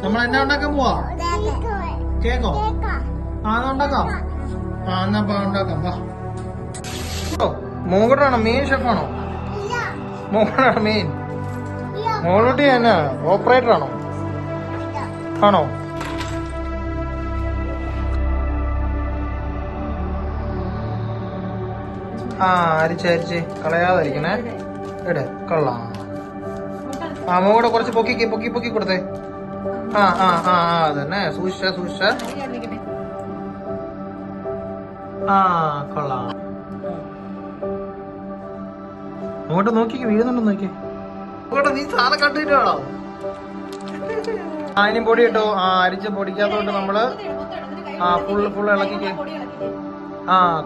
നമ്മൾ എന്നാ ഉണ്ടാക്കാൻ പോവാ? കേക്കോ? എന്നാ ഉണ്ടാക്കാം. എന്നാ ഉണ്ടാക്കാം. വാ. മോകടാണോ മെയിൻ ഷെഫാണോ? മോകടാണോ മെയിൻ? മോളൂട്ടി എന്നാ ഓപ്പറേറ്റർ ആണോ? ആണോ? അരിച്ച് കളയാതിരിക്കണേ. കൊള്ളാം. മോടെ കുറച്ച് പൊക്കി കൊടുത്തേ. അതന്നെ. സൂക്ഷിച്ച. കൊള്ളാം. അങ്ങോട്ട് നോക്കിക്ക്, വീഴുന്നുണ്ടോ നോക്കി. നീ സാധനം കണ്ടിട്ട് വേണോ? ഇനി പൊടി ഇട്ടോ. അരിച്ച് പൊടിക്കാത്തോട്ട് നമ്മള് ഫുള്ള് ഇളക്കിക്ക്.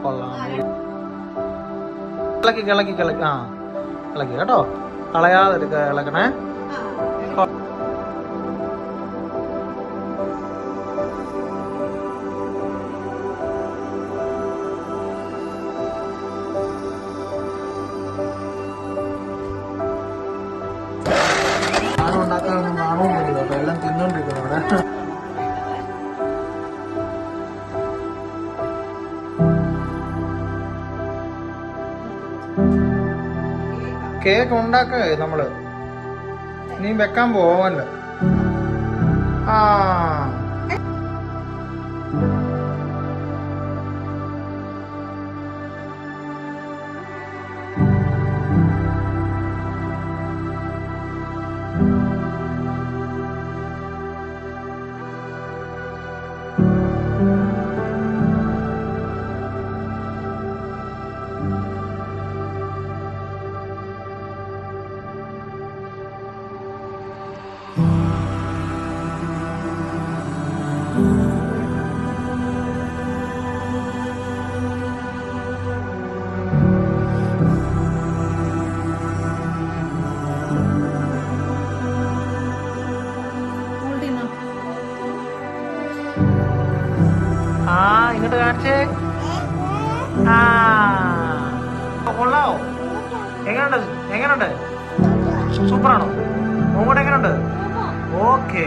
കൊള്ളാം. ഇളക്കി ഇളക്കി കേട്ടോ. കളയാതെ ഇളക്കണേ. ഉണ്ടാക്കാനൊന്നും നാണവുമില്ല കേട്ടോ. എല്ലാം തിന്നോണ്ടിരിക്കണം അവിടെ. കേക്ക് ഉണ്ടാക്ക നമ്മള് നീ വെക്കാൻ പോവല്ലോ. ഇങ്ങോട്ട് കാണിച്ചേ. കൊള്ളാവോ? എങ്ങനുണ്ട്? സൂപ്പറാണോ? അങ്ങോട്ട് എങ്ങനുണ്ട്? ഓക്കേ.